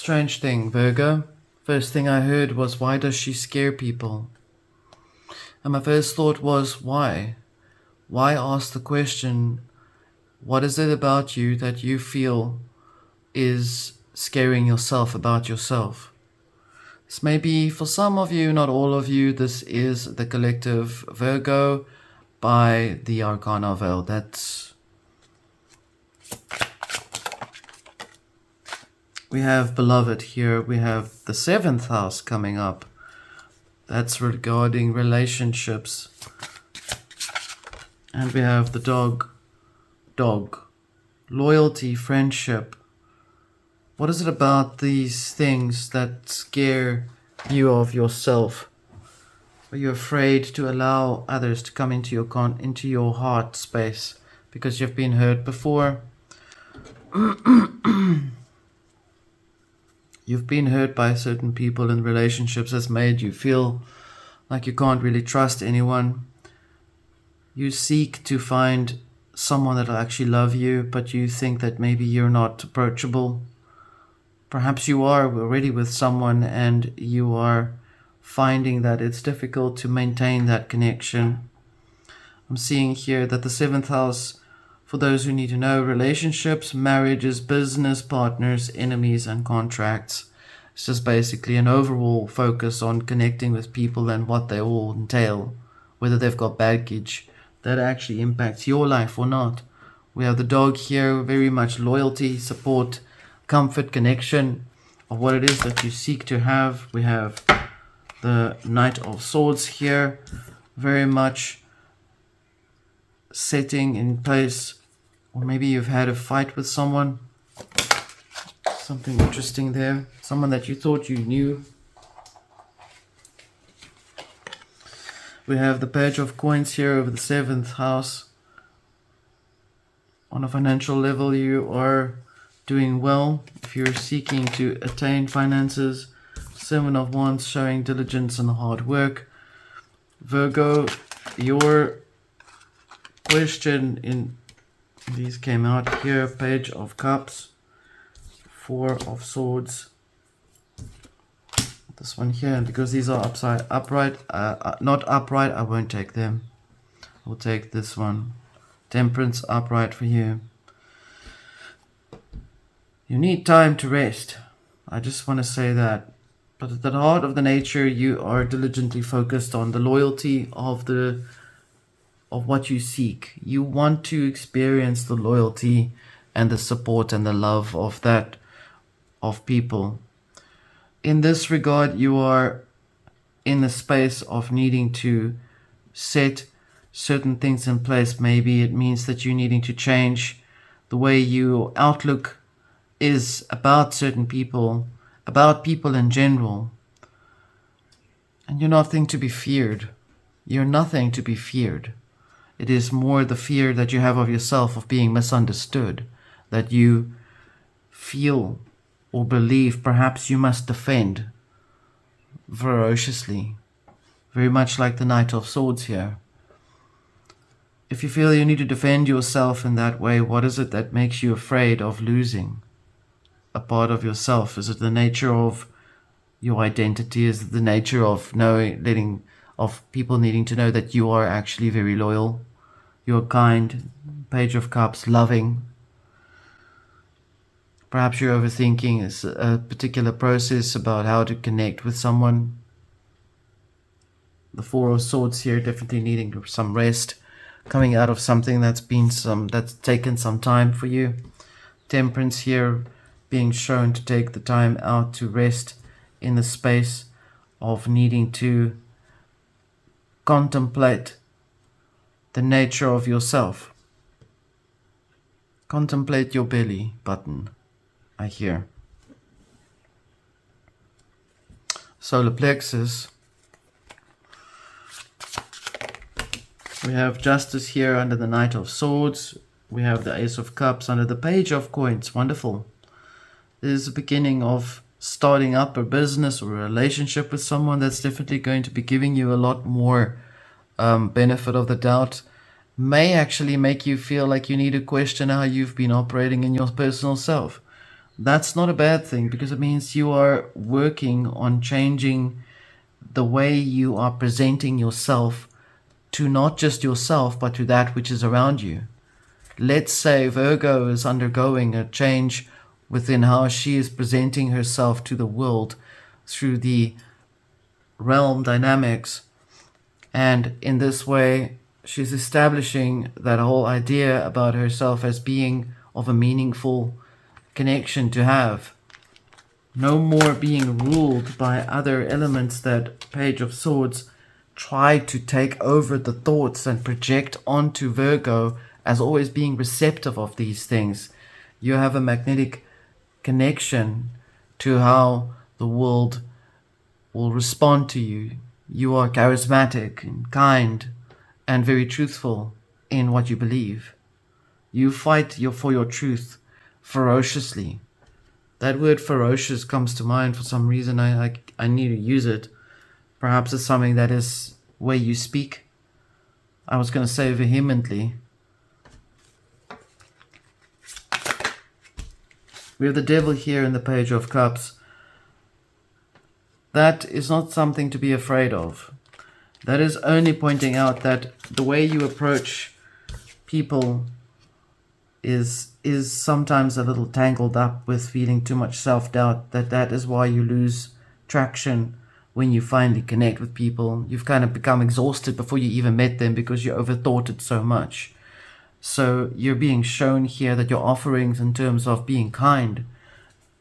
Strange thing, Virgo. First thing I heard was, why does she scare people? And my first thought was, why? Why ask the question, what is it about you that you feel is scaring yourself about yourself? This may be for some of you, not all of you. This is the collective Virgo by the Arcana Veil. We have beloved here. We have the 7th house coming up. That's regarding relationships. And we have the dog. Loyalty, friendship. What is it about these things that scare you of yourself? Are you afraid to allow others to come into your heart space because you've been hurt before? You've been hurt by certain people in relationships that's made you feel like you can't really trust anyone. You seek to find someone that will actually love you, but you think that maybe you're not approachable. Perhaps you are already with someone and you are finding that it's difficult to maintain that connection. I'm seeing here that the 7th house, for those who need to know, relationships, marriages, business partners, enemies, and contracts. It's just basically an overall focus on connecting with people and what they all entail, whether they've got baggage that actually impacts your life or not. We have the dog here, very much loyalty, support, comfort, connection of what it is that you seek to have. We have the Knight of Swords here, very much setting in place, or maybe you've had a fight with someone, something interesting there, someone that you thought you knew. We have the Page of Coins here over the 7th house. On a financial level, you are doing well if you're seeking to attain finances. 7 of Wands showing diligence and hard work. Virgo, your question in these came out here. Page of Cups, 4 of Swords. This one here, and because these are not upright, I won't take them. I'll take this one. Temperance, upright for you. You need time to rest. I just want to say that. But at the heart of the nature, you are diligently focused on the loyalty of what you seek. You want to experience the loyalty and the support and the love of people. In this regard, you are in the space of needing to set certain things in place. Maybe it means that you're needing to change the way your outlook is about certain people, about people in general. And you're nothing to be feared. You're nothing to be feared. It is more the fear that you have of yourself, of being misunderstood, that you feel or believe perhaps you must defend ferociously. Very much like the Knight of Swords here. If you feel you need to defend yourself in that way, what is it that makes you afraid of losing a part of yourself? Is it the nature of your identity? Is it the nature of of people needing to know that you are actually very loyal? You're kind, Page of Cups, loving. Perhaps you're overthinking a particular process about how to connect with someone. The 4 of Swords here, definitely needing some rest, coming out of something that's taken some time for you. Temperance here, being shown to take the time out to rest in the space of needing to contemplate the nature of yourself. Contemplate your belly button, I hear. Solar plexus. We have Justice here under the Knight of Swords. We have the Ace of Cups under the Page of Coins. Wonderful. This is the beginning of starting up a business or a relationship with someone that's definitely going to be giving you a lot more benefit of the doubt. May actually make you feel like you need to question how you've been operating in your personal self. that's not a bad thing, because it means you are working on changing the way you are presenting yourself to not just yourself, but to that which is around you. Let's say Virgo is undergoing a change within how she is presenting herself to the world through the realm dynamics. And in this way, she's establishing that whole idea about herself as being of a meaningful connection to have. No more being ruled by other elements that Page of Swords try to take over the thoughts and project onto Virgo as always being receptive of these things. You have a magnetic connection to how the world will respond to you. You are charismatic and kind and very truthful in what you believe. You fight for your truth ferociously. That word ferocious comes to mind for some reason. I need to use it. Perhaps it's something that is where you speak. I was going to say vehemently. We have the devil here in the Page of Cups. That is not something to be afraid of. That is only pointing out that the way you approach people is sometimes a little tangled up with feeling too much self-doubt. That is why you lose traction when you finally connect with people. You've kind of become exhausted before you even met them because you overthought it so much. So you're being shown here that your offerings in terms of being kind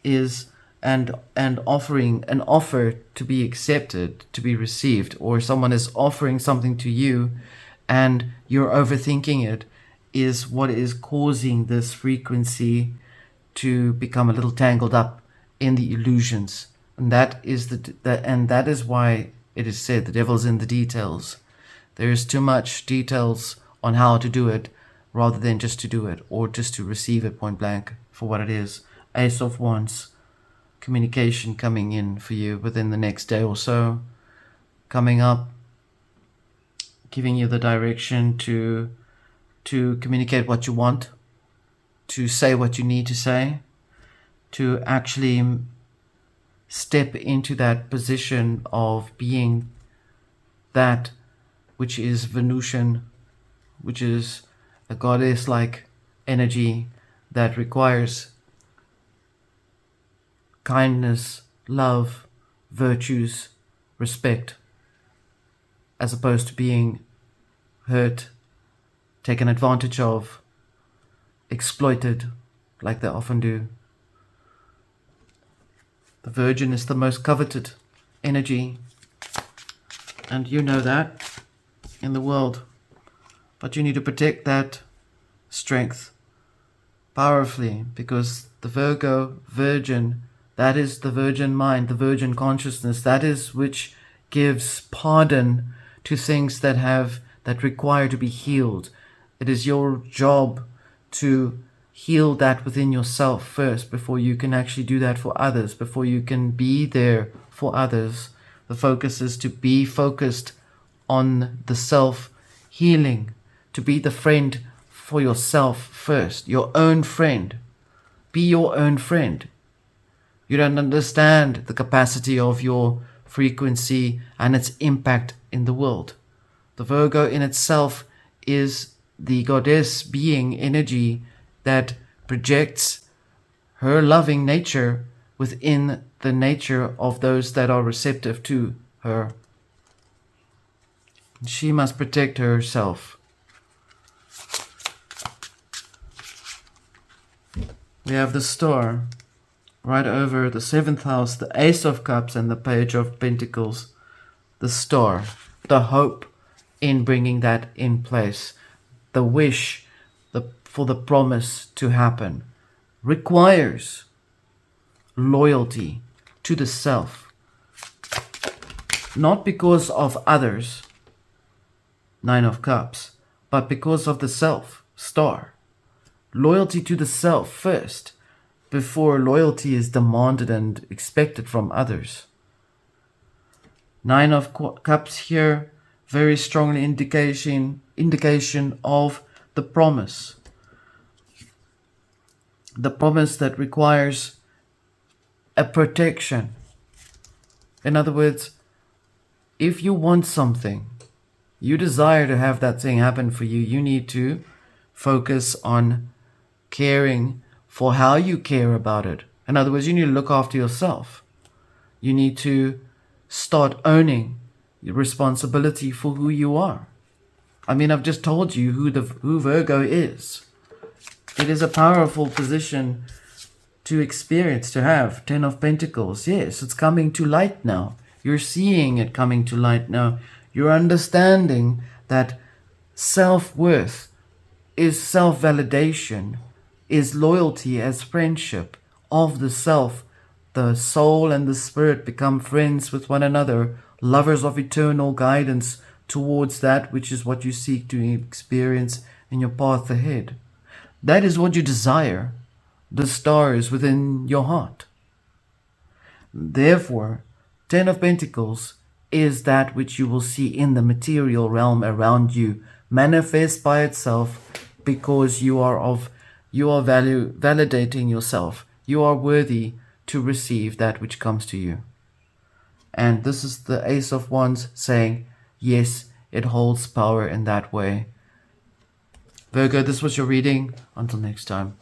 is and offering an offer to be accepted, to be received, or someone is offering something to you and you're overthinking it, is what is causing this frequency to become a little tangled up in the illusions. And that is that is why it is said the devil's in the details. There is too much details on how to do it rather than just to do it or just to receive it point blank for what it is. Ace of Wands, communication coming in for you within the next day or so, coming up, giving you the direction to communicate what you want, to say what you need to say, to actually step into that position of being that which is Venusian, which is a goddess-like energy that requires kindness, love, virtues, respect, as opposed to being hurt, taken advantage of, exploited, like they often do. The Virgin is the most coveted energy, and you know that in the world. But you need to protect that strength powerfully, because the Virgo Virgin, that is the virgin mind, the virgin consciousness, that is which gives pardon to things that require to be healed. It is your job to heal that within yourself first before you can actually do that for others, before you can be there for others. The focus is to be focused on the self-healing, to be the friend for yourself first, your own friend. Be your own friend. You don't understand the capacity of your frequency and its impact in the world. The Virgo in itself is the goddess being energy that projects her loving nature within the nature of those that are receptive to her. She must protect herself. We have the star right over the 7th house, the Ace of Cups and the Page of Pentacles. The star, the hope in bringing that in place, the wish for the promise to happen, requires loyalty to the self. Not because of others, 9 of Cups, but because of the self, star. Loyalty to the self first, before loyalty is demanded and expected from others. 9 of Cups here, very strongly indication of the promise. The promise that requires a protection. In other words, if you want something, you desire to have that thing happen for you, you need to focus on caring for how you care about it. In other words, you need to look after yourself. You need to start owning your responsibility for who you are. I mean, I've just told you who Virgo is. It is a powerful position to experience, to have. 10 of Pentacles. Yes, it's coming to light now. You're seeing it coming to light now. You're understanding that self-worth is self-validation, is loyalty as friendship of the self. The soul and the spirit become friends with one another, lovers of eternal guidance towards that which is what you seek to experience in your path ahead. That is what you desire. The stars within your heart. Therefore, 10 of Pentacles is that which you will see in the material realm around you manifest by itself, because you are validating yourself. You are worthy to receive that which comes to you. And this is the Ace of Wands saying, yes, it holds power in that way. Virgo, this was your reading. Until next time.